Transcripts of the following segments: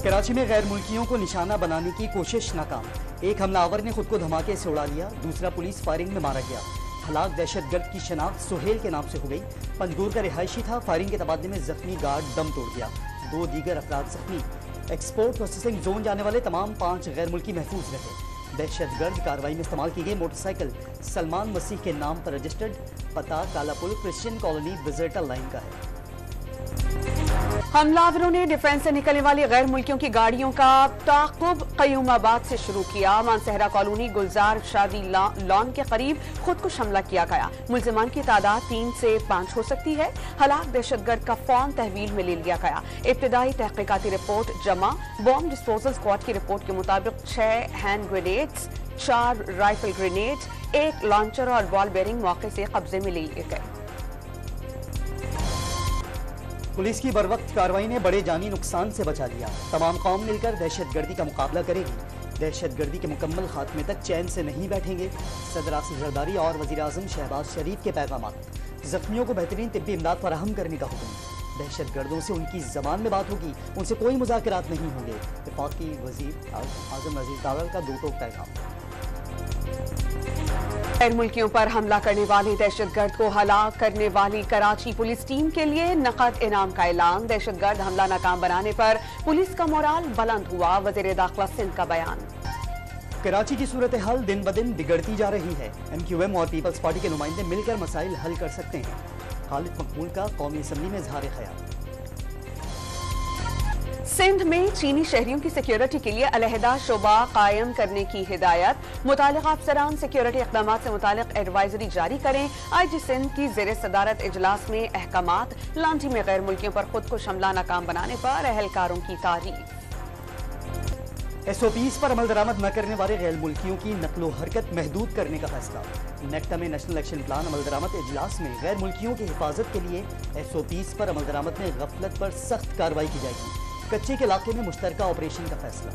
कराची में गैर मुल्कियों को निशाना बनाने की कोशिश नाकाम। एक हमलावर ने खुद को धमाके से उड़ा लिया, दूसरा पुलिस फायरिंग में मारा गया। हलाक दहशतगर्द की शनाख्त सुहेल के नाम से हो गई। पंजगूर का रिहायशी था। फायरिंग के तबादले में जख्मी गार्ड दम तोड़ गया। 2 दीगर अफराद जख्मी। एक्सपोर्ट प्रोसेसिंग जोन जाने वाले तमाम 5 गैर मुल्की महफूज रहे। दहशतगर्द कार्रवाई में इस्तेमाल की गई मोटरसाइकिल सलमान मसीह के नाम पर रजिस्टर्ड, पता Kalapul Christian colony visitor line का है। हमलावरों ने डिफेंस से निकलने वाली गैर मुल्कियों की गाड़ियों का ताक़ुब क़य्यूमाबाद से शुरू किया। मानसहरा कॉलोनी गुलजार शादी लॉन के करीब खुदकुश हमला किया गया। मुल्ज़िमान की तादाद 3 से 5 हो सकती है। हलाक दहशतगर्द का फॉर्म तहवील में ले लिया गया। इब्तिदाई तहकीकाती रिपोर्ट जमा। बॉम्ब डिस्पोजल स्क्वाड की रिपोर्ट के मुताबिक 6 hand grenades, 4 rifle grenade, 1 launcher और बॉल बेरिंग मौके से कब्जे में ले लिए गए। पुलिस की बरवक्त कार्रवाई ने बड़े जानी नुकसान से बचा लिया। तमाम कौम मिलकर दहशतगर्दी का मुकाबला करेगी। दहशतगर्दी के मुकम्मल खात्मे तक चैन से नहीं बैठेंगे। सदर आसिफ जरदारी और वज़ीर आज़म शहबाज शरीफ के पैगामात। जख्मियों को बेहतरीन तिब्बी इमदाद फराहम करने का हुक्म। दहशतगर्दों से उनकी ज़बान में बात होगी, उनसे कोई मुज़ाकरात नहीं होंगे। वफाकी वज़ीर आज़म अज़ीज़ दावल का 2 टोक पैगाम। गैर मुल्कियों पर हमला करने वाले दहशतगर्द को हलाक करने वाली कराची पुलिस टीम के लिए नकद इनाम का ऐलान। दहशतगर्द हमला नाकाम बनाने पर पुलिस का मोराल बुलंद हुआ। वज़ीर दाखिला सिंध का बयान। कराची की सूरत हाल दिन ब दिन बिगड़ती जा रही है। MQM और पीपल्स पार्टी के नुमाइंदे मिलकर मसाइल हल कर सकते हैं। खालिद मकबूल का कौमी असम्बली में इज़हार ख्याल। सिंध में चीनी शहरियों की सिक्योरिटी के लिए अलहदा शोबा कायम करने की हिदायत। मुतालिका अफसरान सिक्योरिटी इक़दाम से मुतालिक एडवाइजरी जारी करें। IG सिंध की ज़ेरे सदारत इजलास में अहकामात। लांठी में गैर मुल्कियों पर खुदकुश हमला नाकाम बनाने पर अहलकारों की तारीफ। SOPs पर अमल दरामद न करने वाले गैर मुल्कियों की नकलो हरकत महदूद करने का फैसला। नेक्टा में नेशनल एक्शन प्लान अमल दरामद इजलास में गैर मुल्कियों की हिफाजत के लिए SOPs पर अमल दरामद में गफलत पर सख्त कार्रवाई की जाएगी। कच्चे के इलाके में मुश्तरका ऑपरेशन का फैसला।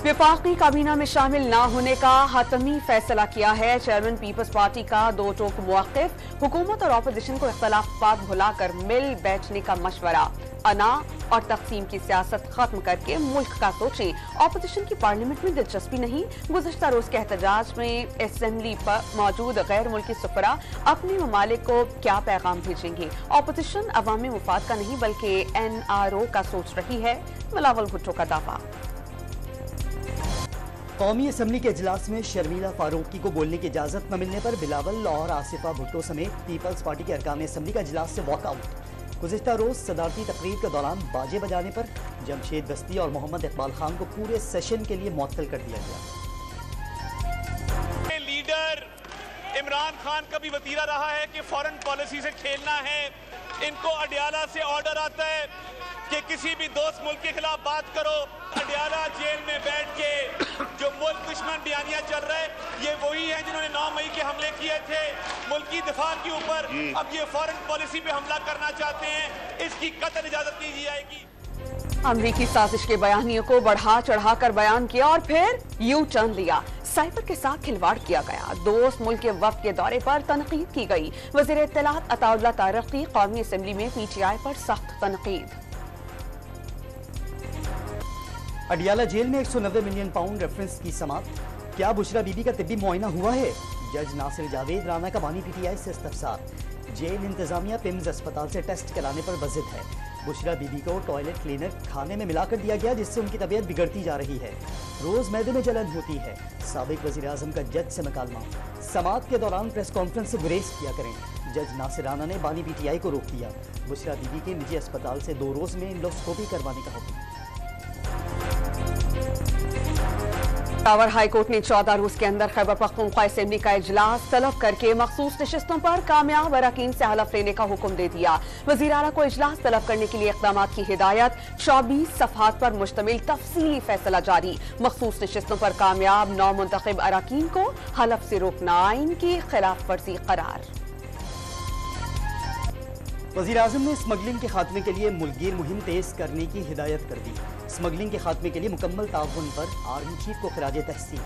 विफाकी काबीना में शामिल न होने का हतमी फैसला किया है। चेयरमैन पीपल्स पार्टी का 2 टोक मौक़िफ़। हुकूमत और अपोजिशन को इख्तलाफात भुलाकर मिल बैठने का मशवरा। अना और तकसीम की सियासत खत्म करके मुल्क का सोचें। अपोजिशन की पार्लियामेंट में दिलचस्पी नहीं। गुज़श्ता रोज के एहतजाज में असेंबली पर मौजूद गैर मुल्की सफरा अपने ममालिक को क्या पैगाम भेजेंगे। अपोजिशन अवामी मुफाद का नहीं बल्कि NRO का सोच रही है। बिलावल भुट्टो का दावा। कौमी असम्बली के इजलास में शर्मीला फारूकी को बोलने की इजाज़त न मिलने पर बिलावल और आसिफा भुट्टो समेत पीपल्स पार्टी के अरकान असम्बली का इजलास से वॉकआउट। गुज़िश्ता रोज सदारती तकरीर के दौरान बाजे बजाने पर जमशेद दस्ती और मोहम्मद इकबाल खान को पूरे सेशन के लिए मुअत्तल कर दिया गया। लीडर इमरान खान का भी वतीरा रहा है कि फॉरेन पॉलिसी से खेलना है। इनको अडियाला से ऑर्डर आता है कि किसी भी दोस्त मुल्क के खिलाफ बात करो। अडियाला जेल में बैठ के जो मुल्क दुश्मन बयानियां चल रहे हैं, ये वही है जिन्होंने 9 मई के हमले किए थे मुल्की दिफा के ऊपर। अब ये फॉरेन पॉलिसी पे हमला करना चाहते हैं, इसकी कतई इजाजत नहीं दी जाएगी। अमरीकी साजिश के बयानियों को बढ़ा चढ़ा कर बयान किया और फिर यू टर्न लिया। साइबर के साथ खिलवाड़ किया गया। दोस्त मुल्क के वफ्द के दौरे पर तनकीद की गई। वज़ीर इत्तलात अताउल्लाह तारिक की कौमी असम्बली में PTI पर सख्त तनकीद। अडियाला जेल में 190 मिलियन पाउंड रेफरेंस की समाप्त। क्या बुशरा बीबी का तिब्बी मुआयना हुआ है? जज नासिर जावेद राना का बानी PTI से इस्तफसार। जेल इंतजामिया पिम्स अस्पताल से टेस्ट कराने पर वज़िद है। बुशरा बीबी को टॉयलेट क्लीनर खाने में मिलाकर दिया गया, जिससे उनकी तबीयत बिगड़ती जा रही है। रोज मैदे में जलन होती है। साबिक वज़ीर आज़म का जज से मुकालमा। समाअत के दौरान प्रेस कॉन्फ्रेंस से गुरेज किया करें। जज नासिर राना ने बानी PTI को रोक दिया। बुशरा बीबी के निजी अस्पताल से 2 रोज में एंडोस्कोपी करवाने का हुक्म। पेशावर हाई कोर्ट ने 14 रोज के अंदर खैबर पख्तूनख्वा असेंबली का इजलास तलब करके मखसूस नशिस्तों पर कामयाब अरकान से हलफ लेने का हुक्म दे दिया। वज़ीर आला को इजलास तलब करने के लिए इक़दाम की हिदायत। 24 सफ़हात पर मुश्तमिल तफसीली फैसला जारी। मखसूस नशिस्तों पर कामयाब नौमुंतखब अरकान को हलफ से रोकना आइन की खिलाफ वर्जी करार। वज़ीर आज़म ने स्मगलिंग के खात्मे के लिए मुल्कगीर मुहिम तेज करने की हिदायत कर दी। स्मगलिंग के खात्मे के लिए मुकम्मल ताउन पर आर्मी चीफ को खिराज तहसीन।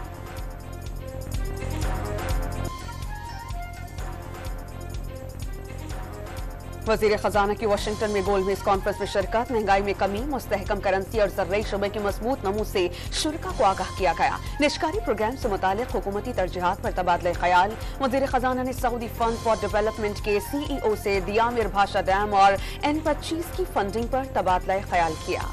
वज़ीर खजाना की वाशिंगटन में गोलमेज कॉन्फ्रेंस में शिरकत, महंगाई में कमी, मुस्तहकम करेंसी और ज़र्राई शोबे के मजबूत नमू से शुरा को आगाह किया गया। निष्कारी प्रोग्राम से मुतालिक हुकूमती तरजीहात पर तबादला ख्याल। वज़ीर खजाना ने सऊदी फंड फॉर डेवलपमेंट के CEO से दियामिर भाषा डैम और N25 की फंडिंग पर तबादला ख्याल किया।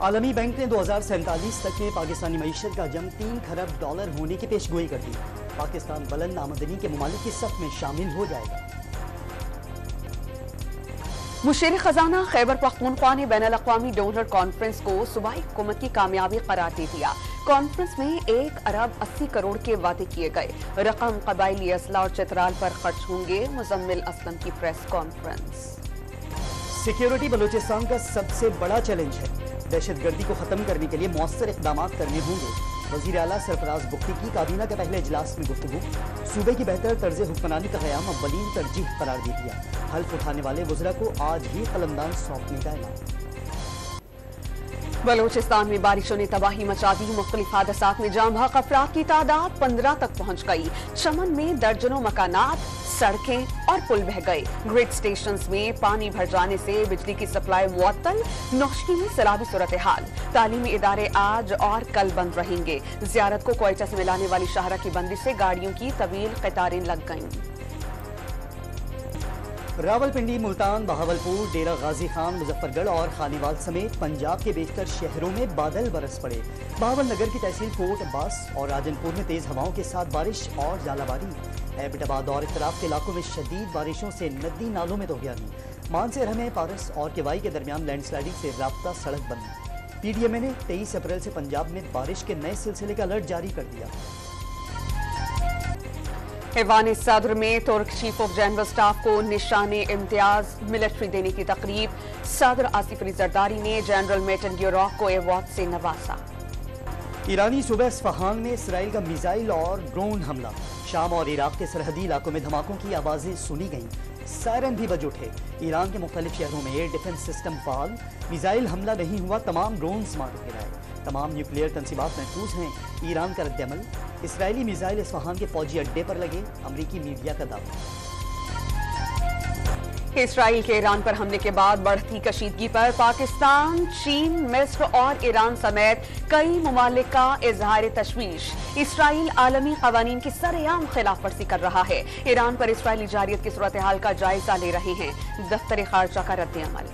आलमी बैंक ने 2047 तक में पाकिस्तानी मईशत का जम $3 खरब होने की पेशगोई कर दी। पाकिस्तान बुलंद आमदनी के ममालिक की सफ में शामिल हो जाएगा। मुशीर खजाना खैबर पख्तूनख्वा ने बैनुल-अक़वामी डोनर कॉन्फ्रेंस को सूबाई हुकूमत की कामयाबी करार दे दिया। कॉन्फ्रेंस में 1 अरब 80 करोड़ के वादे किए गए। रकम कबायली असला और चित्राल पर खर्च होंगे। मुजम्मिल असलम की प्रेस कॉन्फ्रेंस। सिक्योरिटी बलूचिस्तान का सबसे बड़ा चैलेंज है। दहशतगर्दी को खत्म करने के लिए मौसर इक़दाम करने होंगे। वज़ीर आला सरफराज बुख्ती की काबीना के पहले इजलास में गुफ्तगू। सूबे की बेहतर तर्ज हुक्मरानी का क़याम अव्वलीन तरजीह करार दे दिया। हल्फ उठाने वाले वज़रा को आज ही कलमदान सौंपने का ऐलान। बलूचिस्तान में बारिशों ने तबाही मचा दी। मुख्तलिफ हादसात में जाम बहक अफराद की तादाद 15 तक पहुंच गई। चमन में दर्जनों मकानात, सड़कें और पुल बह गए। ग्रिड स्टेशंस में पानी भर जाने से बिजली की सप्लाई मुअत्तल। नौशकी में सैलाबी सूरत हाल। तालीमी इदारे आज और कल बंद रहेंगे। ज़ियारत को क्वेटा से मिलाने वाली शाहरा की बंदिश से गाड़ियों की तवील कतारें लग गईं। रावलपिंडी, मुल्तान, बहावलपुर, डेरा गाजी खान, मुजफ्फरगढ़ और खानीवाल समेत पंजाब के बेशतर शहरों में बादल बरस पड़े। बहावल नगर की तहसील कोट अब्बास और राजनपुर में तेज हवाओं के साथ बारिश और जालाबारी। एबटाबाद और इतराफ के इलाकों में शदीद बारिशों से नदी नालों में दोहरानी। मानसेर में पारस और केवाई के दरमियान लैंडस्लाइडिंग से राब्ता सड़क बंद। PDMA ने 23 अप्रैल से पंजाब में बारिश के नए सिलसिले का अलर्ट जारी कर दिया। ऐवान सदर में तुर्क चीफ ऑफ जनरल स्टाफ को निशाने इम्तियाज मिलिट्री देने की तकरीब। सदर आसिफ अली जरदारी ने जनरल मेटन ड्यूरॉक को अवार्ड से नवाजा। ईरानी सूबे इस्फहान में इसराइल का मिसाइल और ड्रोन हमला। शाम और इराक के सरहदी इलाकों में धमाकों की आवाजें सुनी गईं। सायरन भी बज उठे। ईरान के मुख्तलिफ शहरों में एयर डिफेंस सिस्टम फाल। मिसाइल हमला नहीं हुआ, तमाम ड्रोन्स मार गिराए। तमाम न्यूक्लियर तंसीबात महफूज हैं। ईरान का रद्दअमल। इसराइली मिसाइल इस्फहान के फौजी अड्डे पर लगे। अमरीकी मीडिया का दावा। इसराइल के ईरान पर हमले के बाद बढ़ती कशीदगी पर पाकिस्तान, चीन, मिस्र और ईरान समेत कई ममालिक का इजहार तशवीश। इसराइल आलमी कवानीन की सरेआम खिलाफ वर्जी कर रहा है। ईरान पर इसराइली जारियत की सूरत हाल का जायजा ले रहे हैं। दफ्तर खारजा का रद्द-ए-अमल।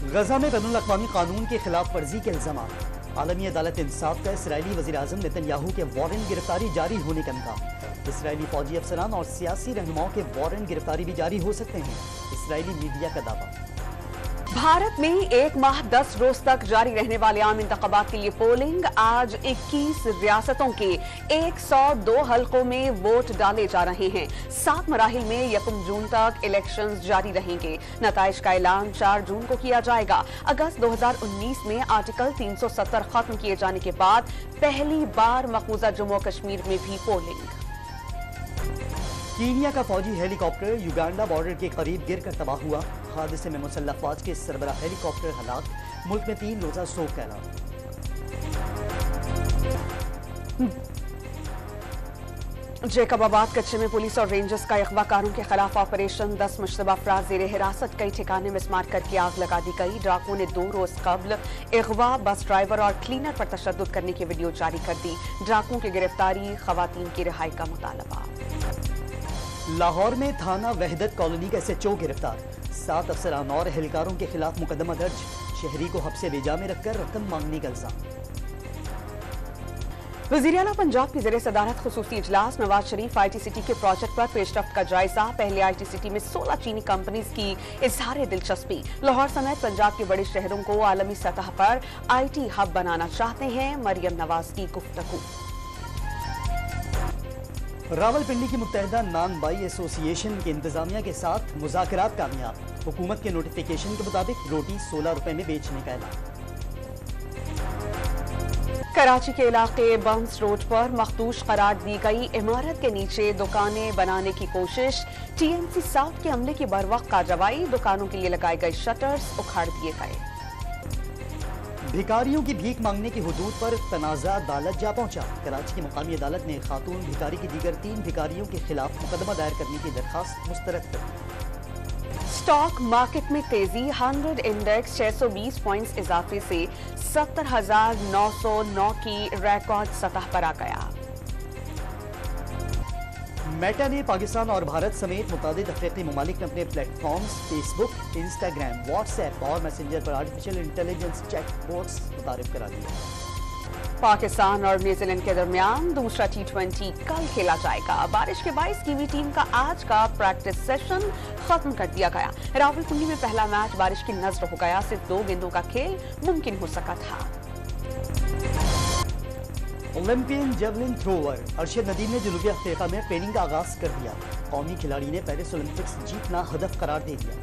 गजा में बैनुल-अक़वामी कानून की खिलाफ वर्जी के इल्जाम। आलमी अदालत इंसाफ का इसराइली वज़ीर आज़म नेतन्याहू के वारंट गिरफ्तारी जारी होने का इम्कान। इसराइली फौजी अफसरान और सियासी रहनुमाओं के वारंट गिरफ्तारी भी जारी हो सकते हैं। इसराइली मीडिया का दावा। भारत में 1 माह 10 रोज तक जारी रहने वाले आम इंतखाबात के लिए पोलिंग। आज 21 रियासतों के 102 हलकों में वोट डाले जा रहे हैं। 7 मराहिल में 1 जून तक इलेक्शंस जारी रहेंगे। नताइज का ऐलान 4 जून को किया जाएगा। अगस्त 2019 में आर्टिकल 370 खत्म किए जाने के बाद पहली बार मकबूजा जम्मू कश्मीर में भी पोलिंग। कीनिया का फौजी हेलीकॉप्टर युगांडा बॉर्डर के करीब गिरकर तबाह हुआ। हादसे में मुसल्लह अफवाज के सरबराह हेलीकॉप्टर हलाक। मुल्क में 3 रोजा शोक का ऐलान। जैकबाबाद कच्चे में पुलिस और रेंजर्स का अगवाकारों के खिलाफ ऑपरेशन। 10 मुश्तबा अफराद जेर हिरासत। कई ठिकाने में स्मार्ट करके आग लगा दी गई। डाकुओं ने 2 रोज कबल अगवा, बस ड्राइवर और क्लीनर पर तशद्दुद करने की वीडियो जारी कर दी। डाकुओं की गिरफ्तारी, खवातीन की रिहाई का मुतालबा। लाहौर में थाना वहदत कॉलोनी का SHO गिरफ्तार। 7 अफसरान और एहलकारों के खिलाफ मुकदमा दर्ज। शहरी को हब्से बेजा में रखकर रकम मांगने का इल्जाम। वज़ीर आला पंजाब की ज़ेरे सदारत खुसूसी इजलास। नवाज शरीफ IT सिटी के प्रोजेक्ट पर पेशरफ्त का जायजा। पहले IT सिटी में 16 चीनी कंपनीज की इजहार दिलचस्पी। लाहौर समेत पंजाब के बड़े शहरों को आलमी सतह पर IT हब बनाना चाहते हैं। मरियम नवाज की गुफ्तगू। रावलपिंडी की मुत्तहिदा नान बाई एसोसिएशन के इंतजामिया के साथ मुज़ाकरात कामयाब। हुकूमत के नोटिफिकेशन के मुताबिक रोटी 16 रुपए में बेचने का ऐलान। कराची के इलाके बम्स रोड पर मखदूश करार दी गई इमारत के नीचे दुकानें बनाने की कोशिश। TMC साउथ के अमले की बरवक्त कार्रवाई। दुकानों के लिए लगाए गए शटर्स उखाड़ दिए गए। भिखारियों की भीख मांगने की हुदूद पर तनाज़ा अदालत जा पहुंचा। कराची की मुकामी अदालत ने खातून भिखारी की दीगर 3 भिखारियों के खिलाफ मुकदमा दायर करने की दरखास्त मुस्तरद कर दी। स्टॉक मार्केट में तेजी, 100 इंडेक्स 620 पॉइंट्स इजाफे से 70,909 की रिकॉर्ड सतह पर आ गया। मेटा ने पाकिस्तान और भारत समेत मुतादिद अफ्रीकी ममालिक में अपने प्लेटफॉर्म्स फेसबुक, इंस्टाग्राम, व्हाट्सएप और मैसेंजर पर आर्टिफिशियल इंटेलिजेंस चैट बोट्स मुतारिफ करा दिए। पाकिस्तान और न्यूजीलैंड के दरमियान दूसरा T20 कल खेला जाएगा। बारिश के बाइस कीवी टीम का आज का प्रैक्टिस सेशन खत्म कर दिया गया। रावलपिंडी में पहला मैच बारिश की नजर हो गया। सिर्फ 2 गेंदों का खेल मुमकिन हो सका था। Olympian javelin thrower Arshad Nadeem ने जनूबी अफ्रीका में ट्रेनिंग का आगाज कर दिया। कौमी खिलाड़ी ने पेरिस ओलंपिक्स जीतना हदफ करार दे दिया।